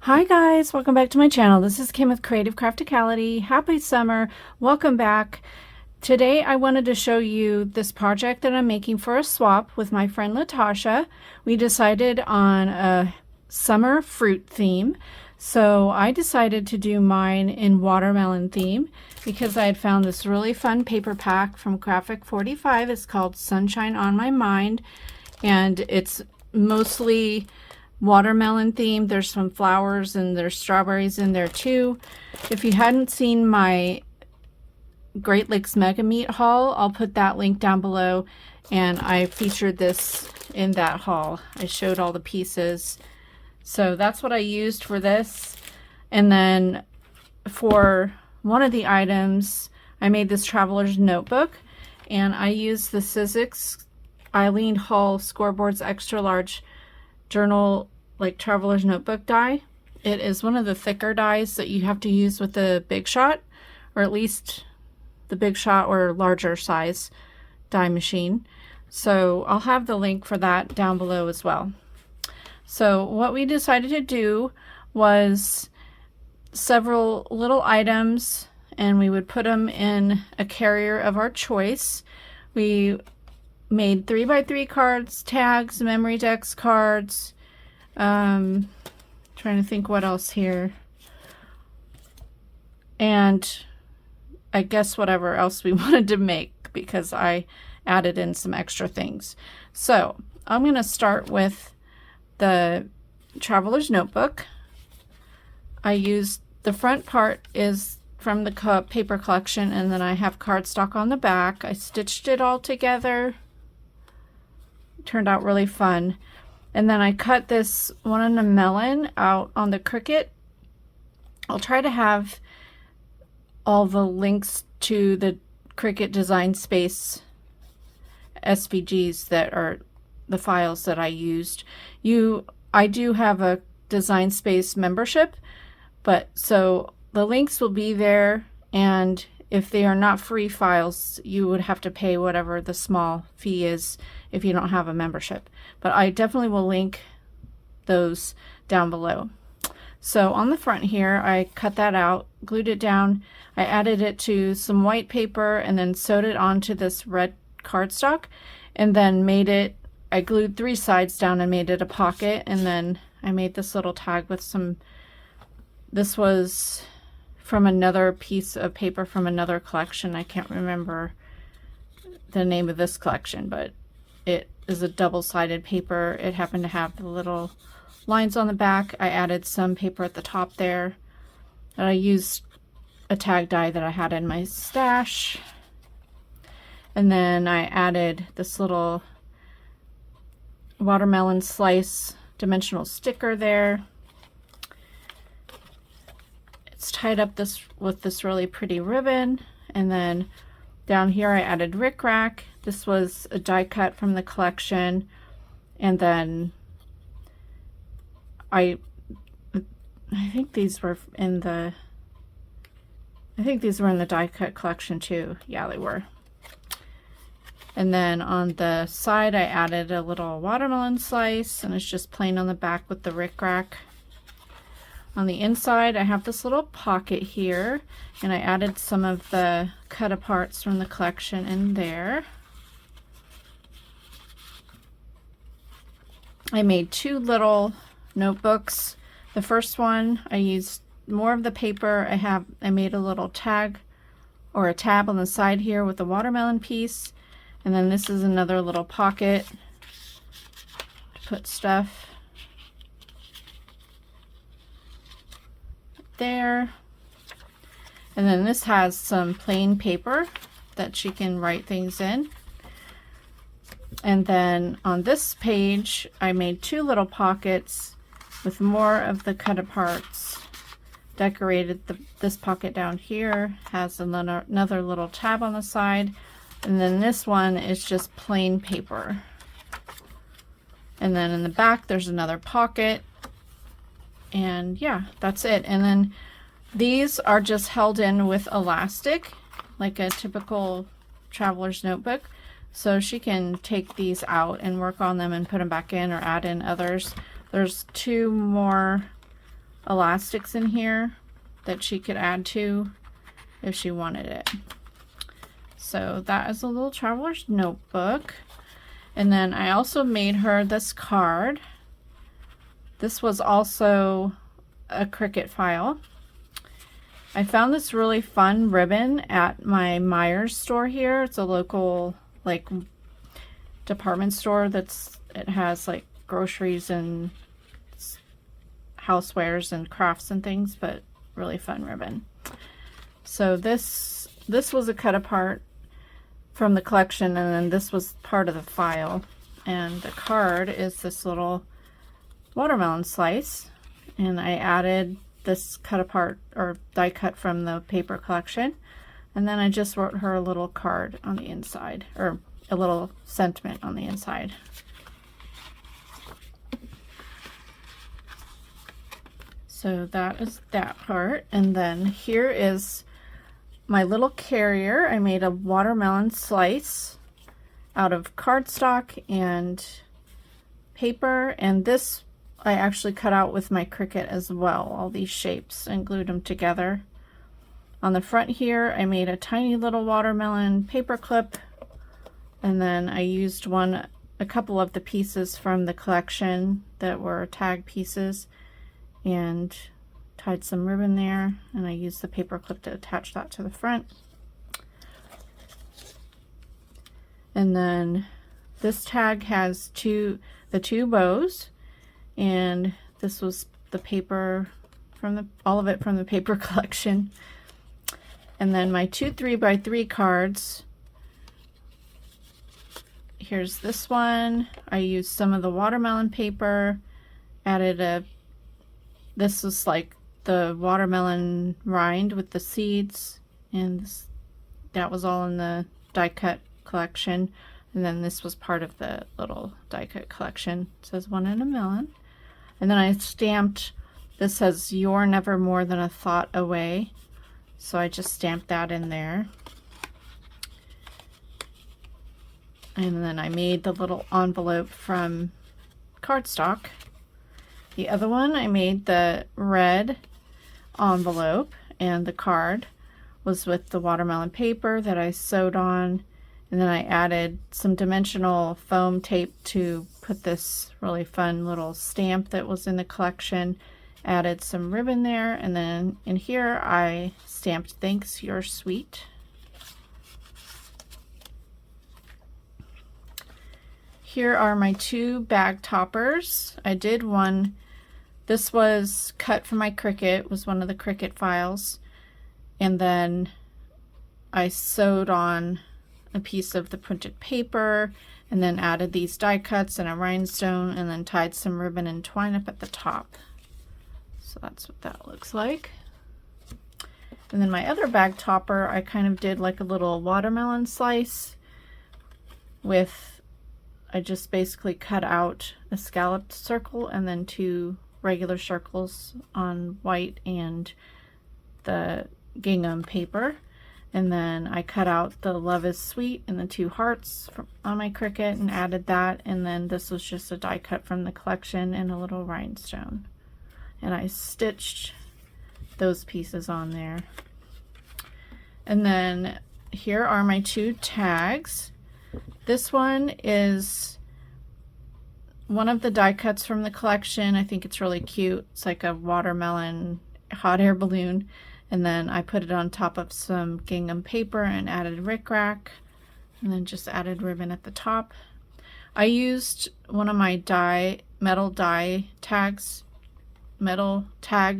Hi guys, welcome back to my channel. This is Kim with Creative Crafticality. Happy summer. Welcome back. Today I wanted to show you this project that I'm making for a swap with my friend Latasha. We decided on a summer fruit theme. So I decided to do mine in watermelon theme because I had found this really fun paper pack from Graphic 45. It's called Sunshine on My Mind, and it's mostly watermelon themed. There's some flowers and there's strawberries in there too. If you hadn't seen my Great Lakes Mega Meat haul, I'll put that link down below, and I featured this in that haul. I showed all the pieces. So that's what I used for this. And then for one of the items, I made this traveler's notebook, and I used the Sizzix Eileen Hull Scoreboard's extra large journal like traveler's notebook die. It is one of the thicker dies that you have to use with the Big Shot, or at least the Big Shot or larger size die machine. So I'll have the link for that down below as well. So what we decided to do was several little items, and we would put them in a carrier of our choice. We made 3x3 cards, tags, memory decks cards. Trying to think what else here. And I guess whatever else we wanted to make, because I added in some extra things. So I'm going to start with the traveler's notebook. I used the front part is from the paper collection, and then I have cardstock on the back. I stitched it all together. Turned out really fun. And then I cut this one on a melon out on the Cricut. I'll try to have all the links to the Cricut Design Space SVGs that are the files that I used. I do have a Design Space membership, but so the links will be there, and if they are not free files, you would have to pay whatever the small fee is if you don't have a membership. But I definitely will link those down below. So on the front here, I cut that out, glued it down. I added it to some white paper and then sewed it onto this red cardstock, and then I glued 3 sides down and made it a pocket. And then I made this little tag with this was from another piece of paper from another collection. I can't remember the name of this collection, but it is a double-sided paper. It happened to have the little lines on the back. I added some paper at the top there, and I used a tag die that I had in my stash. And then I added this little watermelon slice dimensional sticker there. It's tied up with this really pretty ribbon. And then down here I added rickrack. This was a die cut from the collection, and then I think these were in the die cut collection too. Yeah, they were. And then on the side I added a little watermelon slice, and it's just plain on the back with the rickrack. On the inside I have this little pocket here, and I added some of the cut aparts from the collection in there. I made 2 little notebooks. The first one I used more of the paper. I made a little tag or a tab on the side here with the watermelon piece, and then this is another little pocket to put stuff there. And then this has some plain paper that she can write things in. And then on this page I made 2 little pockets with more of the cut aparts. Decorated this pocket down here, has another little tab on the side, and then this one is just plain paper. And then in the back there's another pocket, and yeah, that's it. And then these are just held in with elastic like a typical traveler's notebook, so she can take these out and work on them and put them back in or add in others. There's 2 more elastics in here that she could add to if she wanted it. So that is a little traveler's notebook. And then I also made her this card. This was also a Cricut file. I found this really fun ribbon at my Myers store here. It's a local like department store it has like groceries and housewares and crafts and things, but really fun ribbon. So this was a cut apart from the collection, and then this was part of the file. And the card is this little watermelon slice, and I added this cut apart or die cut from the paper collection, and then I just wrote her a little card on the inside, or a little sentiment on the inside. So that is that part. And then here is my little carrier. I made a watermelon slice out of cardstock and paper, and this I actually cut out with my Cricut as well, all these shapes, and glued them together. On the front here I made a tiny little watermelon paper clip, and then I used a couple of the pieces from the collection that were tag pieces and tied some ribbon there, and I used the paper clip to attach that to the front. And then this tag has the two bows, and this was the paper from all of it from the paper collection. And then my 2 3x3 cards. Here's this one. I used some of the watermelon paper, added this was like the watermelon rind with the seeds, and that was all in the die cut collection. And then this was part of the little die cut collection. It says 1 in a million. And then I stamped, this says "You're never more than a thought away." So I just stamped that in there. And then I made the little envelope from cardstock. The other one, I made the red envelope, and the card was with the watermelon paper that I sewed on, and then I added some dimensional foam tape to put this really fun little stamp that was in the collection, added some ribbon there, and then in here I stamped "Thanks, you're sweet." Here are my 2 bag toppers. I did one. This was cut from my Cricut, was one of the Cricut files, and then I sewed on a piece of the printed paper, and then added these die cuts and a rhinestone, and then tied some ribbon and twine up at the top. So that's what that looks like. And then my other bag topper, I kind of did like a little watermelon slice with, I just basically cut out a scalloped circle and then 2 regular circles on white and the gingham paper, and then I cut out the "Love is Sweet" and the 2 hearts on my Cricut and added that, and then this was just a die cut from the collection and a little rhinestone, and I stitched those pieces on there. And then here are my 2 tags. This one is one of the die cuts from the collection. I think it's really cute. It's like a watermelon hot air balloon, and then I put it on top of some gingham paper and added rickrack, and then just added ribbon at the top. I used one of my metal tag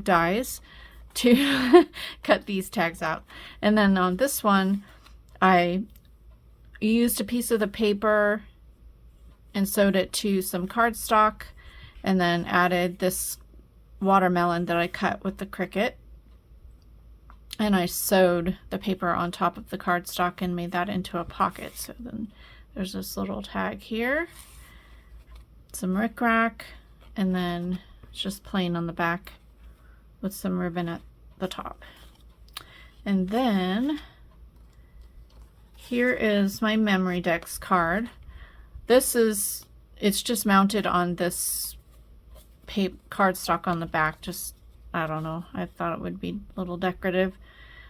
dies to cut these tags out. And then on this one I used a piece of the paper and sewed it to some cardstock, and then added this watermelon that I cut with the Cricut, and I sewed the paper on top of the cardstock and made that into a pocket. So then there's this little tag here, some rickrack, and then it's just plain on the back with some ribbon at the top. And then here is my Memory Decks card. It's just mounted on this cardstock on the back, just I don't know. I thought it would be a little decorative.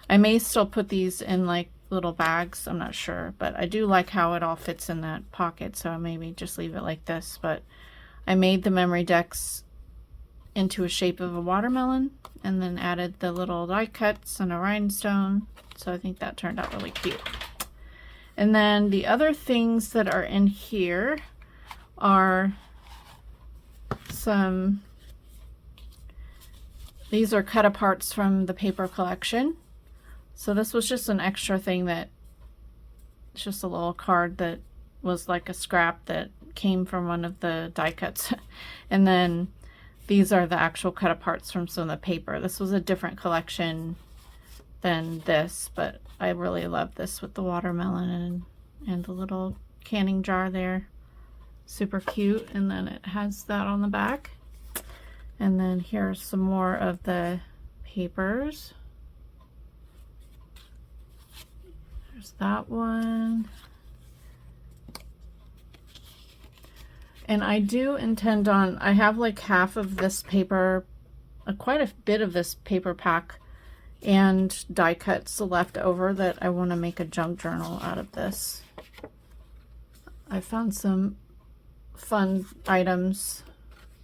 I may still put these in like little bags. I'm not sure, but I do like how it all fits in that pocket, so I maybe just leave it like this. But I made the memory decks into a shape of a watermelon and then added the little die cuts and a rhinestone. So I think that turned out really cute. And then the other things that are in here are these are cut aparts from the paper collection. So this was just an extra thing that, it's just a little card that was like a scrap that came from one of the die cuts. And then these are the actual cut aparts from some of the paper. This was a different collection than this, but I really love this with the watermelon and the little canning jar there. Super cute. And then it has that on the back. And then here's some more of the papers. There's that one. And I do intend on, I have like half of this paper, quite a bit of this paper pack and die cuts left over that I want to make a junk journal out of this. I found some fun items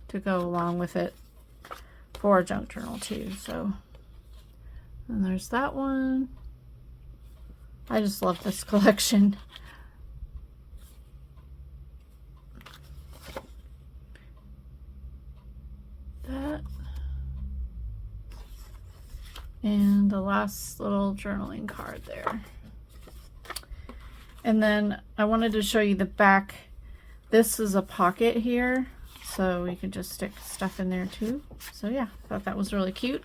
to go along with it for a junk journal too. So, and there's that one. I just love this collection. That. And the last little journaling card there. And then I wanted to show you the back. This is a pocket here, so we could just stick stuff in there too. So yeah, I thought that was really cute.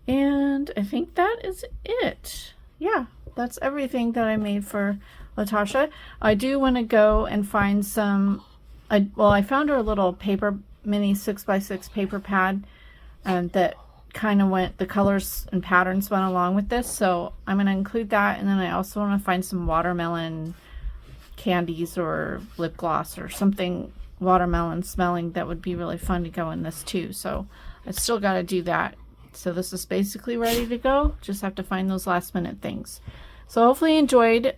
And I think that is it. Yeah, that's everything that I made for Latasha. I do want to go and find some, well, I found her a little paper, mini 6x6 paper pad that kind of went, the colors and patterns went along with this, so I'm going to include that. And then I also want to find some watermelon candies or lip gloss or something watermelon smelling that would be really fun to go in this too. So I still got to do that. So this is basically ready to go. Just have to find those last minute things. So hopefully you enjoyed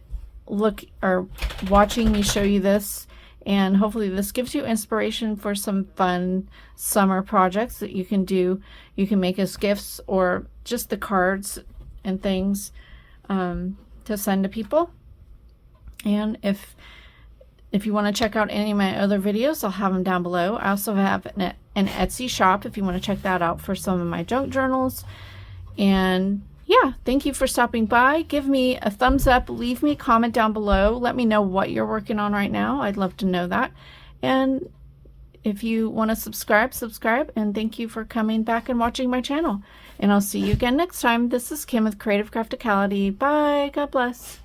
watching me show you this, and hopefully this gives you inspiration for some fun summer projects that you can do. You can make as gifts or just the cards and things to send to people. And if you want to check out any of my other videos, I'll have them down below. I also have an Etsy shop if you want to check that out for some of my junk journals. And yeah, thank you for stopping by. Give me a thumbs up, leave me a comment down below. Let me know what you're working on right now. I'd love to know that. And if you want to subscribe, and thank you for coming back and watching my channel. And I'll see you again next time. This is Kim with Creative Crafticality. Bye. God bless.